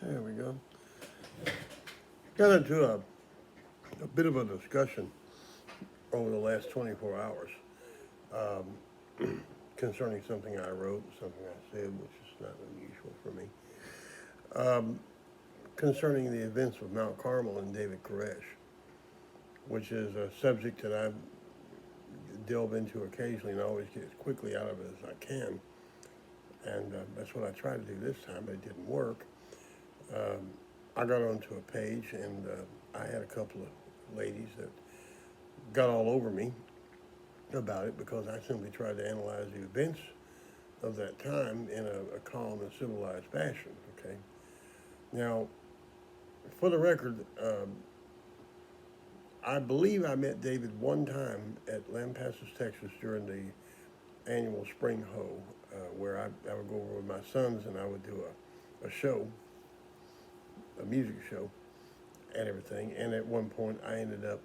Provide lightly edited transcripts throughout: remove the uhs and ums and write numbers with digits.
There we go. Got into a bit of a discussion over the last 24 hours concerning something I wrote, something I said, which is not unusual for me, concerning the events of Mount Carmel and David Koresh, which is a subject that I delve into occasionally and always get as quickly out of it as I can. And that's what I tried to do this time, but it didn't work. I got onto a page and I had a couple of ladies that got all over me about it because I simply tried to analyze the events of that time in a calm and civilized fashion. Okay. Now, for the record, I believe I met David one time at Lampasas, Texas, during the annual spring hoe, where I would go over with my sons and I would do a show, a music show, and everything. And at one point, I ended up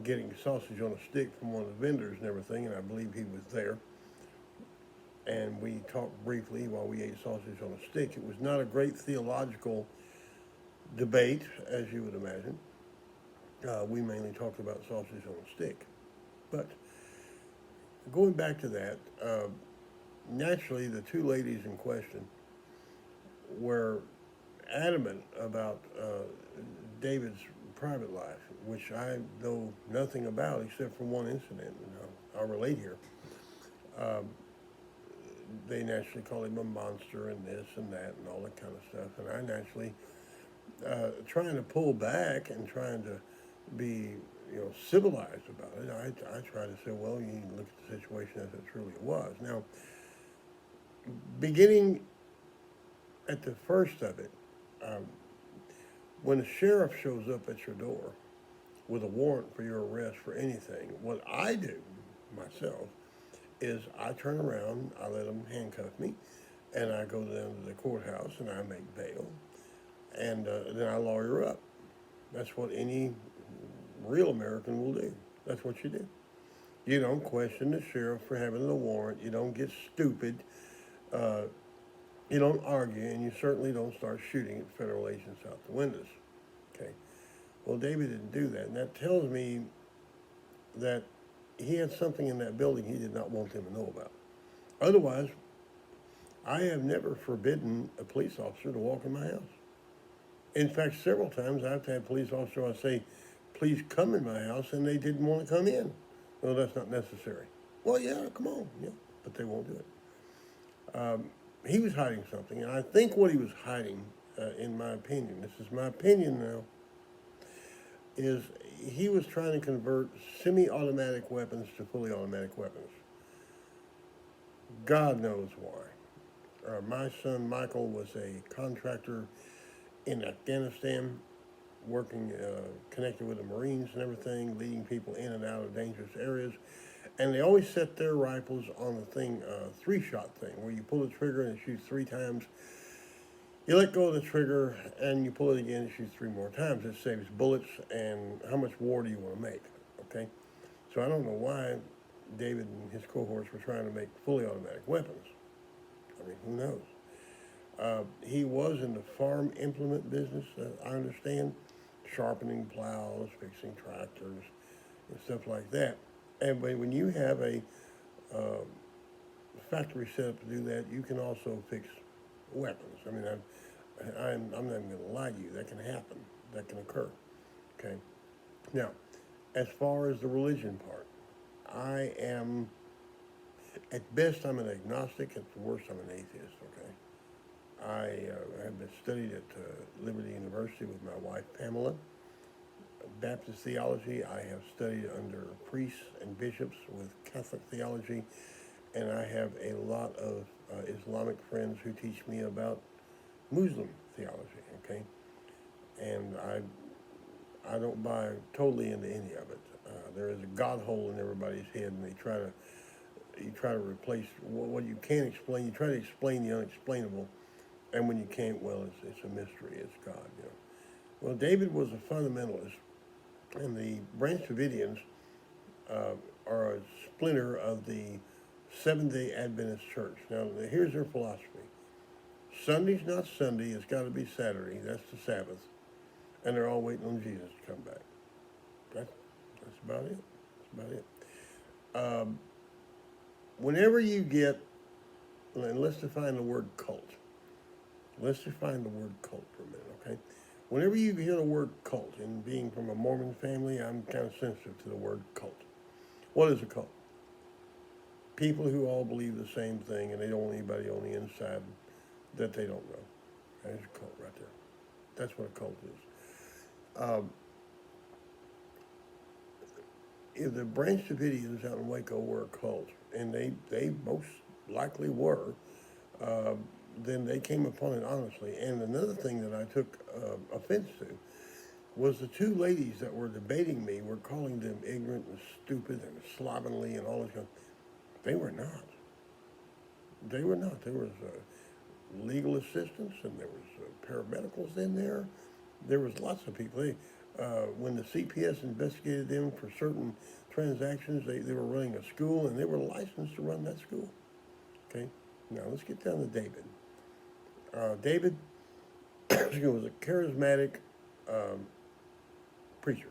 getting sausage on a stick from one of the vendors and everything, and I believe he was there. And we talked briefly while we ate sausage on a stick. It was not a great theological debate, as you would imagine. We mainly talked about sausage on a stick. But going back to that, naturally, the two ladies in question were adamant about David's private life, which I know nothing about except for one incident, and I'll relate here. They naturally call him a monster and this and that and all that kind of stuff, and I naturally trying to pull back and trying to be civilized about it. I try to say, well, you need to look at the situation as it truly was. Now, beginning at the first of it, um, when the sheriff shows up at your door with a warrant for your arrest for anything, what I do myself is I turn around, I let them handcuff me, and I go down to the courthouse and I make bail, and then I lawyer up. That's what any real American will do. That's what you do. You don't question the sheriff for having the warrant. You don't get stupid. Uh, you don't argue, and you certainly don't start shooting at federal agents out the windows. Okay. Well, David didn't do that, and that tells me that he had something in that building he did not want them to know about. Otherwise, I have never forbidden a police officer to walk in my house. In fact, several times I've had police officers say, please come in my house, and they didn't want to come in. Well, that's not necessary. Well, yeah, come on, yeah, but they won't do it. He was hiding something, and I think what he was hiding, in my opinion, this is my opinion now, is he was trying to convert semi-automatic weapons to fully automatic weapons. God knows why. My son Michael was a contractor in Afghanistan, working, connected with the Marines and everything, leading people in and out of dangerous areas. And they always set their rifles on the thing, three-shot thing, where you pull the trigger and it shoots three times. You let go of the trigger and you pull it again and it shoots three more times. It saves bullets, and how much war do you want to make? Okay? So I don't know why David and his cohorts were trying to make fully automatic weapons. I mean, who knows? He was in the farm implement business, I understand, sharpening plows, fixing tractors, and stuff like that. And when you have a uh, factory set up to do that, you can also fix weapons. I mean, I'm not even going to lie to you. That can happen. That can occur. Okay. Now, as far as the religion part, I am, at best, I'm an agnostic. At the worst, I'm an atheist. Okay. I have been studied at Liberty University with my wife Pamela. Baptist theology. I have studied under priests and bishops with Catholic theology, and I have a lot of Islamic friends who teach me about Muslim theology. Okay, and I don't buy totally into any of it. There is a God hole in everybody's head, and you try to replace what you can't explain. You try to explain the unexplainable, and when you can't, well, it's a mystery. It's God. Well, David was a fundamentalist, and the Branch Davidians are a splinter of the Seventh-day Adventist Church. Now, here's their philosophy. Sunday's not Sunday. It's got to be Saturday. That's the Sabbath. And they're all waiting on Jesus to come back. That's, that's about it. That's about it. Whenever you get, and let's define the word cult. Let's define the word cult for a minute, okay? Whenever you hear the word cult, and being from a Mormon family, I'm kind of sensitive to the word cult. What is a cult? People who all believe the same thing and they don't want anybody on the inside that they don't know. That's a cult right there. That's what a cult is. If the Branch Davidians out in Waco were a cult, and they most likely were, then they came upon it honestly. And another thing that I took offense to was the two ladies that were debating me were calling them ignorant and stupid and slovenly and all this kind of. They were not. They were not. There was legal assistants and there was paramedicals in there. There was lots of people. When the CPS investigated them for certain transactions, they were running a school and they were licensed to run that school. Okay, now let's get down to David. David was a charismatic preacher.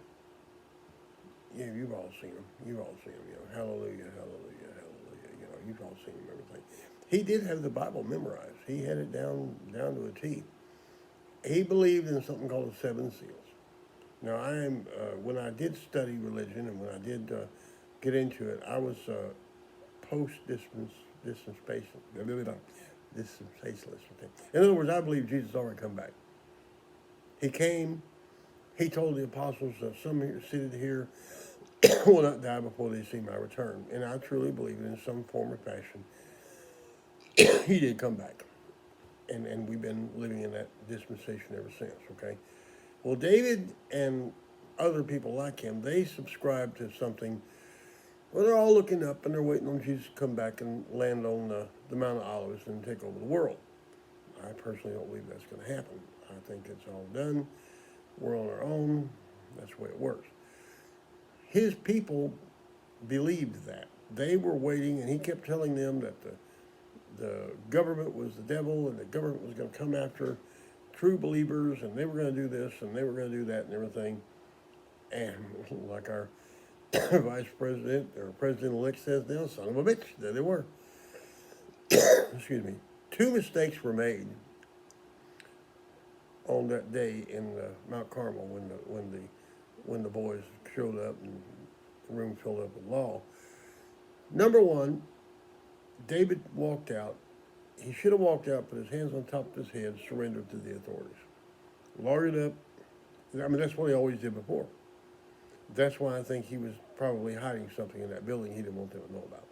Yeah, you've all seen him. You've all seen him. You know, hallelujah, hallelujah, hallelujah. You know, you've all seen him. Everything. He did have the Bible memorized. He had it down to a T. He believed in something called the seven seals. Now, when I did study religion and when I did get into it, I was dispensationalist. In other words, I believe Jesus already come back. He came. He told the apostles that some here seated here will not die before they see my return. And I truly believe in some form or fashion he did come back. And we've been living in that dispensation ever since, okay? Well, David and other people like him, they subscribe to something where they're all looking up and they're waiting on Jesus to come back and land on the Mount of Olives and take over the world. I personally don't believe that's going to happen. I think it's all done. We're on our own. That's the way it works. His people believed that. They were waiting, and he kept telling them that the government was the devil and the government was going to come after true believers and they were going to do this and they were going to do that and everything. And like our vice president or president-elect says now, son of a bitch, there they were. Excuse me. Two mistakes were made on that day in Mount Carmel when the boys showed up and the room filled up with law. Number one, David walked out. He should have walked out, put his hands on top of his head, surrendered to the authorities. Lawyered up. I mean, that's what he always did before. That's why I think he was probably hiding something in that building he didn't want them to know about.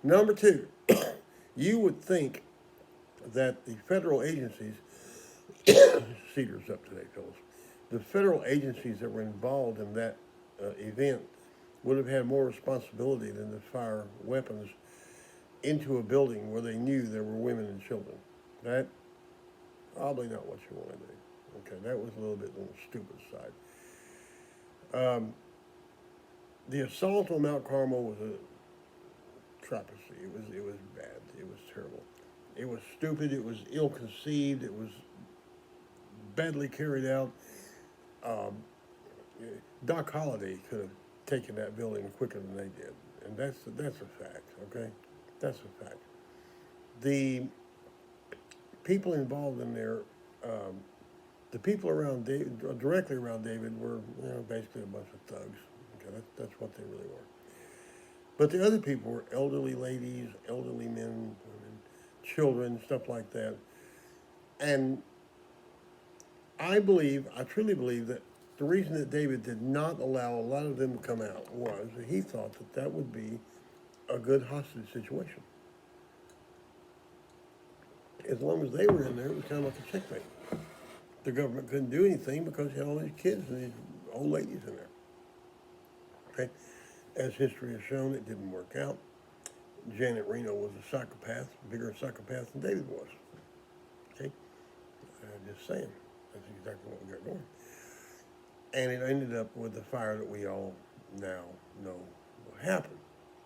Number two, you would think that the federal agencies, Cedar's up today, Phyllis, the federal agencies that were involved in that event would have had more responsibility than to fire weapons into a building where they knew there were women and children. That probably not what you want to do. Okay, that was a little bit on the stupid side. The assault on Mount Carmel was a travesty. It was bad. It was terrible. It was stupid. It was ill-conceived. It was badly carried out. Doc Holliday could have taken that building quicker than they did, and that's a fact. Okay, that's a fact. The people involved in there, the people around David, directly around David, were basically a bunch of thugs. Okay, that's what they really were. But the other people were elderly ladies, elderly men, women, children, stuff like that. And I truly believe that the reason that David did not allow a lot of them to come out was that he thought that would be a good hostage situation. As long as they were in there, it was kind of like a checkmate. The government couldn't do anything because you had all these kids and these old ladies in there. Okay? As history has shown, it didn't work out. Janet Reno was a psychopath, bigger psychopath than David was. Okay? I'm just saying. That's exactly what we got going. And it ended up with the fire that we all now know what happened.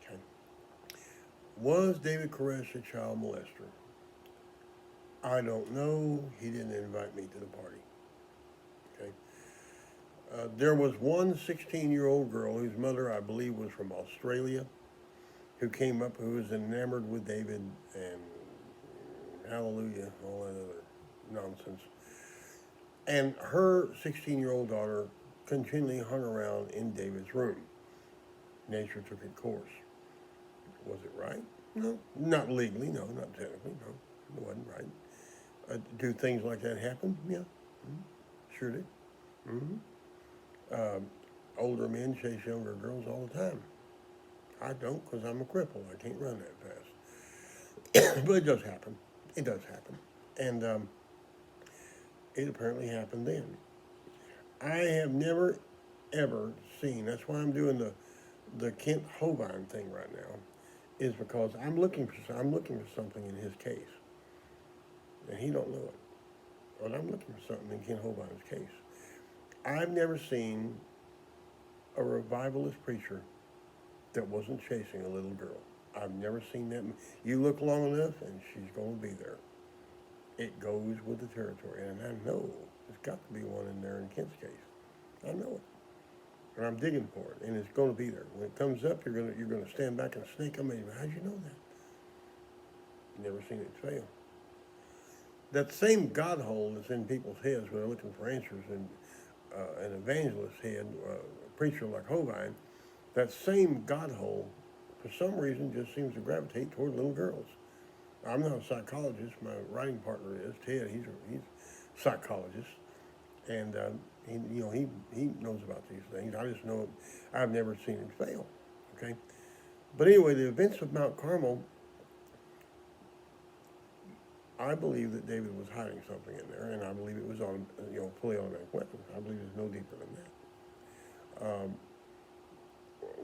Okay? Was David Koresh a child molester? I don't know. He didn't invite me to the party. Okay. There was one 16-year-old girl whose mother, I believe, was from Australia, who came up, who was enamored with David and hallelujah, all that other nonsense. And her 16-year-old daughter continually hung around in David's room. Nature took its course. Was it right? No. Not legally, no, not technically, no. It wasn't right. Do things like that happen? Yeah. Sure did. Mm-hmm. Um, Older men chase younger girls all the time. I don't because I'm a cripple. I can't run that fast. But it does happen. It does happen. And it apparently happened then. I have never, ever seen, that's why I'm doing the Kent Hovind thing right now, is because I'm looking for something in his case. And he don't know it. But I'm looking for something in Kent Hovind's case. I've never seen a revivalist preacher that wasn't chasing a little girl. I've never seen that. You look long enough, and she's going to be there. It goes with the territory, and I know there's got to be one in there in Kent's case. I know it, and I'm digging for it, and it's going to be there. When it comes up, you're going to stand back and snake them. And how'd you know that? Never seen it fail. That same God hole that's in people's heads when they're looking for answers, and an evangelist's head, a preacher like Hovind, that same God hole, for some reason, just seems to gravitate toward little girls. I'm not a psychologist. My writing partner is Ted. He's a psychologist, and he knows about these things. I just know I've never seen it fail. Okay, but anyway, the events of Mount Carmel. I believe that David was hiding something in there, and I believe it was on fully automatic weapons. I believe it's no deeper than that.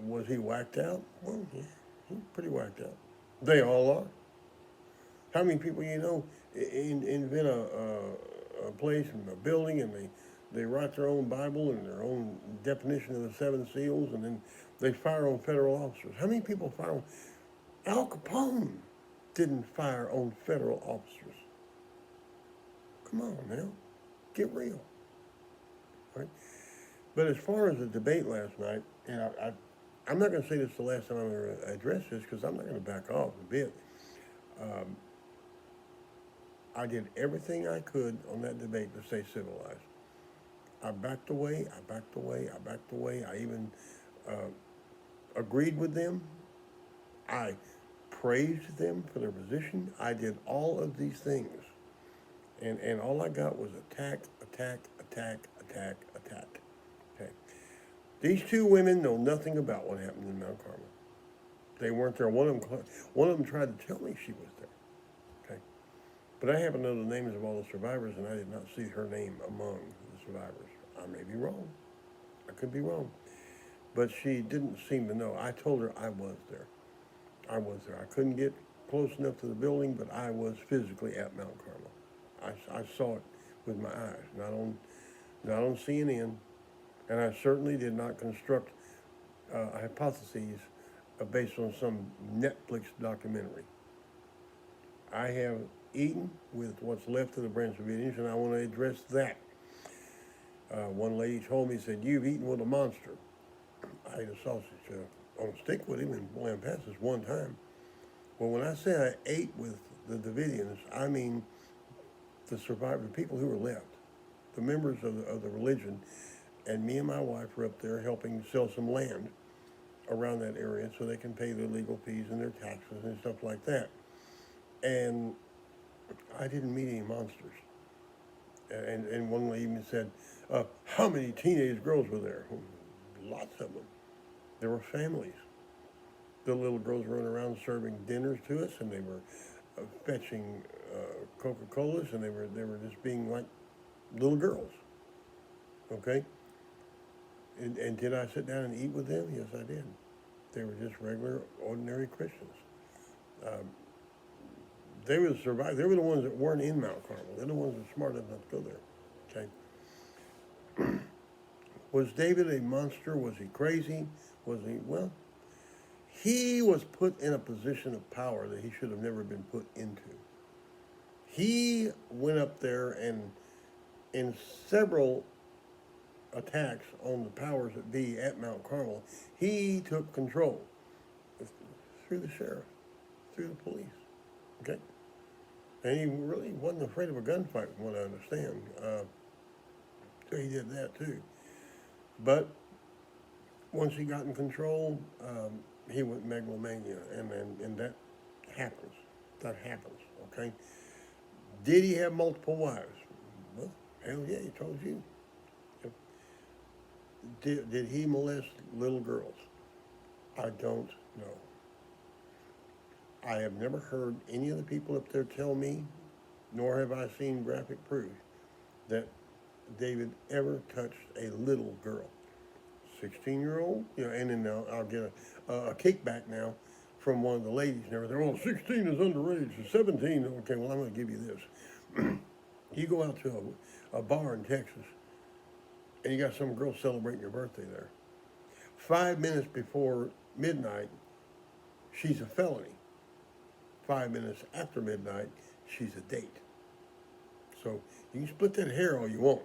Was he whacked out? Well, yeah, he's pretty whacked out. They all are. How many people invent a place and a building, and they write their own Bible and their own definition of the seven seals, and then they fire on federal officers? How many people fire on Al Capone? Didn't fire on federal officers. Come on now, get real. Right? But as far as the debate last night, and I'm not going to say this is the last time I'm going to address this because I'm not going to back off a bit. I did everything I could on that debate to stay civilized. I backed away, I backed away, I backed away. I even agreed with them. I praised them for their position. I did all of these things. And all I got was attack, attack, attack, attack, attack. Okay. These two women know nothing about what happened in Mount Carmel. They weren't there. One of them tried to tell me she was there. Okay. But I happen to know the names of all the survivors, and I did not see her name among the survivors. I may be wrong. I could be wrong. But she didn't seem to know. I told her I was there. I was there. I couldn't get close enough to the building, but I was physically at Mount Carmel. I saw it with my eyes, not on CNN, and I certainly did not construct hypotheses based on some Netflix documentary. I have eaten with what's left of the Branch Davidians, and I want to address that. One lady told me, said, "You've eaten with a monster." I ate a sausage on a stick with him in Lampasas one time. Well, when I say I ate with the Davidians, I mean the survivors, the people who were left, the members of the religion, and me and my wife were up there helping sell some land around that area so they can pay their legal fees and their taxes and stuff like that. And I didn't meet any monsters. And one lady even said, how many teenage girls were there? Lots of them. There were families. The little girls running around serving dinners to us, and they were fetching Coca-Colas, and they were just being like little girls. Okay? And did I sit down and eat with them? Yes, I did. They were just regular, ordinary Christians. They were the survivors. They were the ones that weren't in Mount Carmel. They're the ones that were smart enough to go there. Okay? Was David a monster? Was he crazy? Was he, well, he was put in a position of power that he should have never been put into. He went up there and in several attacks on the powers that be at Mount Carmel, he took control through the sheriff, through the police. Okay? And he really wasn't afraid of a gunfight, from what I understand. So he did that too. But once he got in control, he went megalomania, and that happens. That happens, okay? Did he have multiple wives? Well, hell yeah, he told you. Did he molest little girls? I don't know. I have never heard any of the people up there tell me, nor have I seen graphic proof, that David ever touched a little girl. 16-year-old, and then now I'll get a kickback now from one of the ladies and everything. Oh, 16 is underage, 17. Okay, well, I'm going to give you this. You go out to a bar in Texas, and you got some girl celebrating your birthday there. 5 minutes before midnight, she's a felony. 5 minutes after midnight, she's a date. So you can split that hair all you want.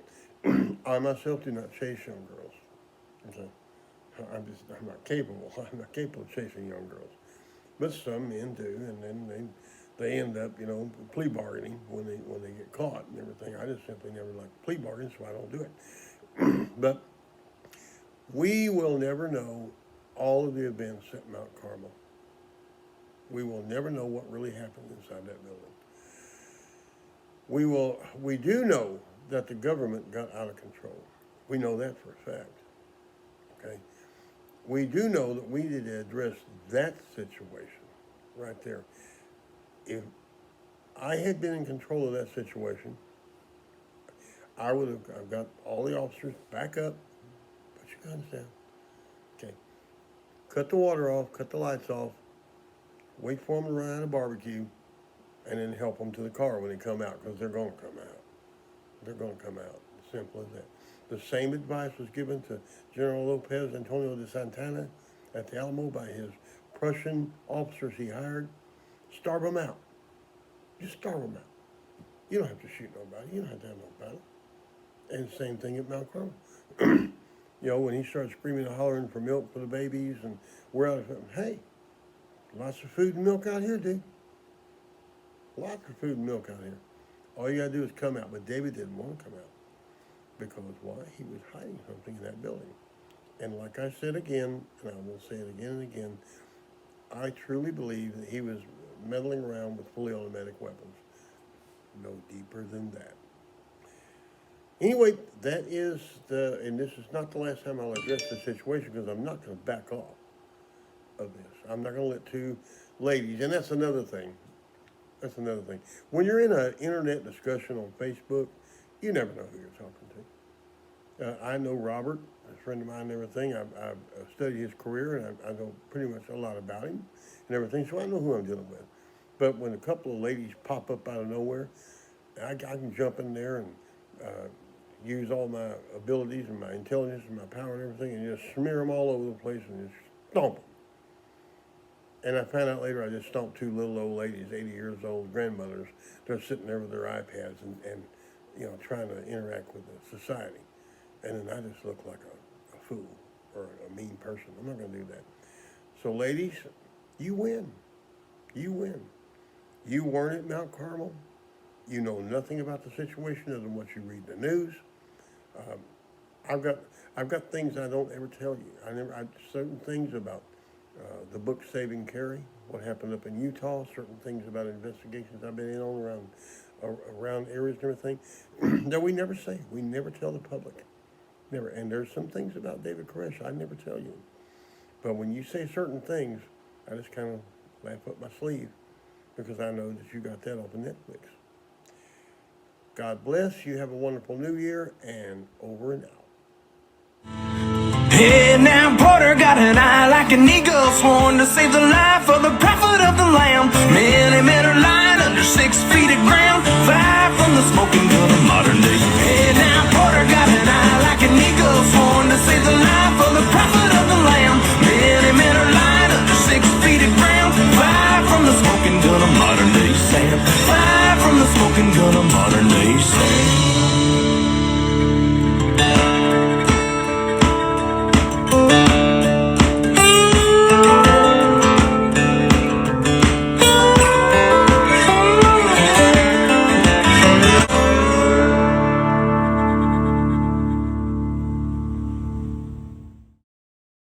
I myself do not chase young girls. Okay. I'm not capable. I'm not capable of chasing young girls. But some men do, and then they end up, plea bargaining when they get caught and everything. I just simply never like plea bargains, so I don't do it. But we will never know all of the events at Mount Carmel. We will never know what really happened inside that building. We do know that the government got out of control. We know that for a fact. Okay? We do know that we need to address that situation right there. If I had been in control of that situation, I've got all the officers back up, put your guns down. Okay. Cut the water off, cut the lights off, wait for them to run out of barbecue, and then help them to the car when they come out, because they're going to come out. They're going to come out. Simple as that. The same advice was given to General Lopez Antonio de Santana at the Alamo by his Prussian officers he hired. Starve them out. Just starve them out. You don't have to shoot nobody. You don't have to have no battle. And same thing at Mount Carmel. When he started screaming and hollering for milk for the babies, and we're out of something. Hey, lots of food and milk out here, dude. Lots of food and milk out here. All you got to do is come out. But David didn't want to come out. Because why? He was hiding something in that building. And like I said again, and I will say it again and again, I truly believe that he was meddling around with fully automatic weapons. No deeper than that. Anyway, that is and this is not the last time I'll address the situation, because I'm not going to back off of this. I'm not going to let two ladies, and that's another thing. That's another thing. When you're in an internet discussion on Facebook, you never know who you're talking to. I know Robert, a friend of mine and everything. I've studied his career, and I know pretty much a lot about him and everything, so I know who I'm dealing with. But when a couple of ladies pop up out of nowhere, I can jump in there and use all my abilities and my intelligence and my power and everything, and just smear them all over the place and just stomp them. And I found out later I just stomped two little old ladies, 80 years old grandmothers. They're sitting there with their iPads and trying to interact with the society. And then I just look like a fool or a mean person. I'm not going to do that. So ladies, you win. You win. You weren't at Mount Carmel. You know nothing about the situation other than what you read in the news. I've got things I don't ever tell you. Certain things about the book Saving Carrie, what happened up in Utah, certain things about investigations I've been in on around areas and everything that we never say. We never tell the public. Never. And there's some things about David Koresh I never tell you. But when you say certain things, I just kind of laugh up my sleeve, because I know that you got that off of Netflix. God bless. You have a wonderful new year, and over and out. Hey, now Porter got an eye like an eagle, sworn to save the life of the prophet of the Lamb. Many men are lying under 6 feet of ground, fire from the smoking gun of modern day. Hey, now Porter got an eye like an eagle, sworn to save the life of the prophet of the Lamb. Many men are lying under 6 feet of ground, fire from the smoking gun of modern day Sam. Fire from the smoking modern day Sam.